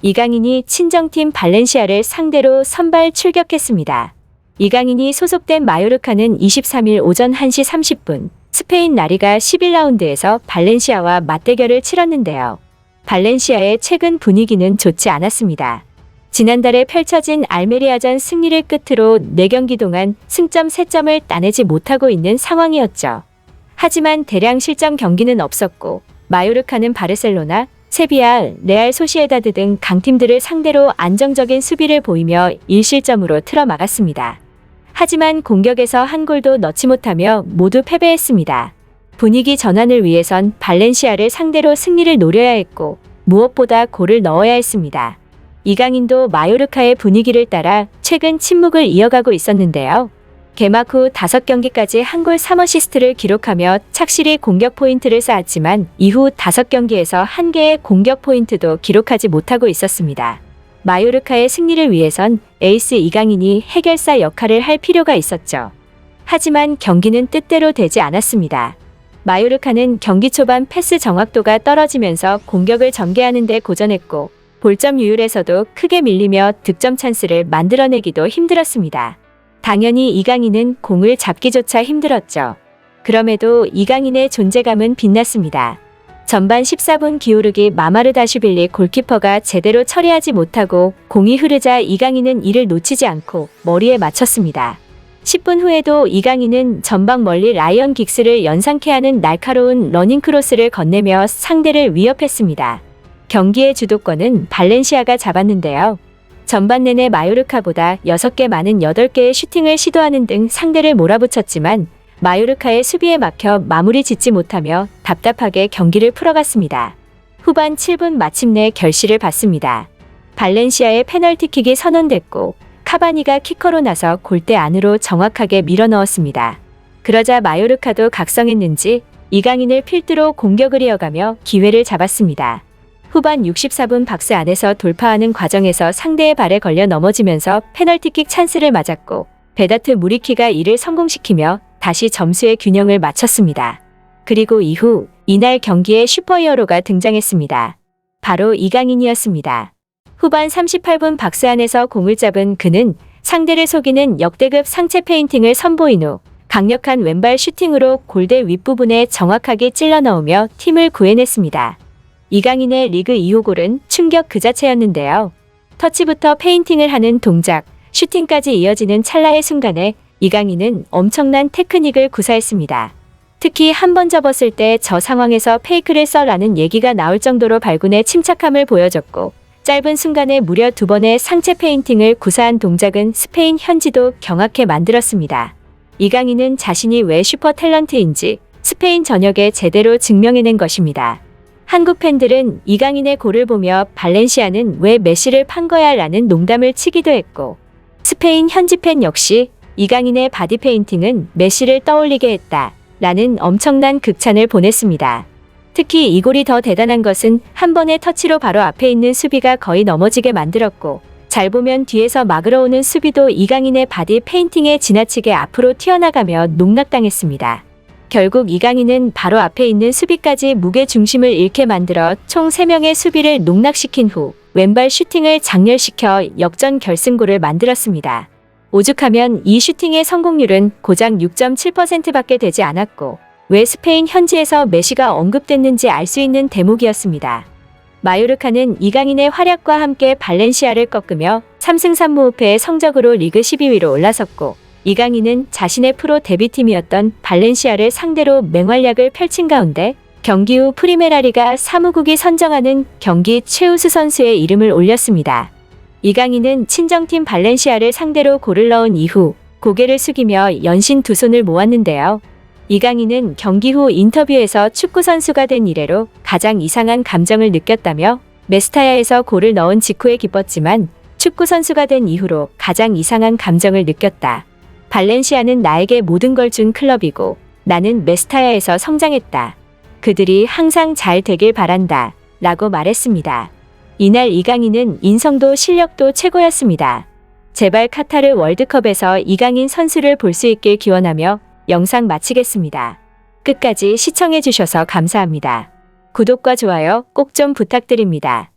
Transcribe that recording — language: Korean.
이강인이 친정팀 발렌시아를 상대로 선발 출격했습니다. 이강인이 소속된 마요르카는 23일 오전 1시 30분 스페인 라리가 11라운드에서 발렌시아와 맞대결을 치렀는데요. 발렌시아의 최근 분위기는 좋지 않았습니다. 지난달에 펼쳐진 알메리아전 승리를 끝으로 4경기 동안 승점 3점을 따내지 못하고 있는 상황이었죠. 하지만 대량 실점 경기는 없었고 마요르카는 바르셀로나, 세비야, 레알 소시에다드 등 강팀들을 상대로 안정적인 수비를 보이며 1실점으로 틀어막았습니다. 하지만 공격에서 한 골도 넣지 못하며 모두 패배했습니다. 분위기 전환을 위해선 발렌시아를 상대로 승리를 노려야 했고 무엇보다 골을 넣어야 했습니다. 이강인도 마요르카의 분위기를 따라 최근 침묵을 이어가고 있었는데요. 개막 후 5경기까지 한 골 3어시스트를 기록하며 착실히 공격 포인트를 쌓았지만 이후 5경기에서 한 개의 공격 포인트도 기록하지 못하고 있었습니다. 마요르카의 승리를 위해선 에이스 이강인이 해결사 역할을 할 필요가 있었죠. 하지만 경기는 뜻대로 되지 않았습니다. 마요르카는 경기 초반 패스 정확도가 떨어지면서 공격을 전개하는 데 고전했고 볼점 유율에서도 크게 밀리며 득점 찬스를 만들어내기도 힘들었습니다. 당연히 이강인은 공을 잡기조차 힘들었죠. 그럼에도 이강인의 존재감은 빛났습니다. 전반 14분 기오르기 마마르다슈빌리 골키퍼가 제대로 처리하지 못하고 공이 흐르자 이강인은 이를 놓치지 않고 머리에 맞췄습니다. 10분 후에도 이강인은 전방 멀리 라이언 긱스를 연상케 하는 날카로운 러닝 크로스를 건네며 상대를 위협했습니다. 경기의 주도권은 발렌시아가 잡았는데요. 전반 내내 마요르카보다 6개 많은 8개의 슈팅을 시도하는 등 상대를 몰아붙였지만 마요르카의 수비에 막혀 마무리 짓지 못하며 답답하게 경기를 풀어갔습니다. 후반 7분 마침내 결실을 받습니다. 발렌시아의 페널티킥이 선언됐고 카바니가 키커로 나서 골대 안으로 정확하게 밀어넣었습니다. 그러자 마요르카도 각성했는지 이강인을 필두로 공격을 이어가며 기회를 잡았습니다. 후반 64분 박스 안에서 돌파하는 과정에서 상대의 발에 걸려 넘어지면서 페널티킥 찬스를 맞았고 베다트 무리키가 이를 성공시키며 다시 점수의 균형을 맞췄습니다. 그리고 이후 이날 경기에 슈퍼히어로가 등장했습니다. 바로 이강인이었습니다. 후반 38분 박스 안에서 공을 잡은 그는 상대를 속이는 역대급 상체 페인팅을 선보인 후 강력한 왼발 슈팅으로 골대 윗부분에 정확하게 찔러 넣으며 팀을 구해냈습니다. 이강인의 리그 2호 골은 충격 그 자체였는데요. 터치부터 페인팅을 하는 동작, 슈팅까지 이어지는 찰나의 순간에 이강인은 엄청난 테크닉을 구사했습니다. 특히 한 번 접었을 때 저 상황에서 페이크를 써라는 얘기가 나올 정도로 발군의 침착함을 보여줬고 짧은 순간에 무려 2번의 상체 페인팅을 구사한 동작은 스페인 현지도 경악해 만들었습니다. 이강인은 자신이 왜 슈퍼 탤런트인지 스페인 전역에 제대로 증명해낸 것입니다. 한국 팬들은 이강인의 골을 보며 발렌시아는 왜 메시를 판 거야 라는 농담을 치기도 했고 스페인 현지 팬 역시 이강인의 바디 페인팅은 메시를 떠올리게 했다 라는 엄청난 극찬을 보냈습니다. 특히 이 골이 더 대단한 것은 한 번의 터치로 바로 앞에 있는 수비가 거의 넘어지게 만들었고 잘 보면 뒤에서 막으러 오는 수비도 이강인의 바디 페인팅에 지나치게 앞으로 튀어나가며 농락당했습니다. 결국 이강인은 바로 앞에 있는 수비까지 무게 중심을 잃게 만들어 총 3명의 수비를 농락시킨 후 왼발 슈팅을 장렬시켜 역전 결승골을 만들었습니다. 오죽하면 이 슈팅의 성공률은 고작 6.7%밖에 되지 않았고 왜 스페인 현지에서 메시가 언급됐는지 알 수 있는 대목이었습니다. 마요르카는 이강인의 활약과 함께 발렌시아를 꺾으며 3승 3무패의 성적으로 리그 12위로 올라섰고 이강인은 자신의 프로 데뷔팀이었던 발렌시아를 상대로 맹활약을 펼친 가운데 경기 후 프리메라리가 사무국이 선정하는 경기 최우수 선수의 이름을 올렸습니다. 이강인은 친정팀 발렌시아를 상대로 골을 넣은 이후 고개를 숙이며 연신 두 손을 모았는데요. 이강인은 경기 후 인터뷰에서 축구 선수가 된 이래로 가장 이상한 감정을 느꼈다며 메스타야에서 골을 넣은 직후에 기뻤지만 축구 선수가 된 이후로 가장 이상한 감정을 느꼈다. 발렌시아는 나에게 모든 걸 준 클럽이고 나는 메스타야에서 성장했다. 그들이 항상 잘 되길 바란다. 라고 말했습니다. 이날 이강인은 인성도 실력도 최고였습니다. 제발 카타르 월드컵에서 이강인 선수를 볼 수 있길 기원하며 영상 마치겠습니다. 끝까지 시청해주셔서 감사합니다. 구독과 좋아요 꼭 좀 부탁드립니다.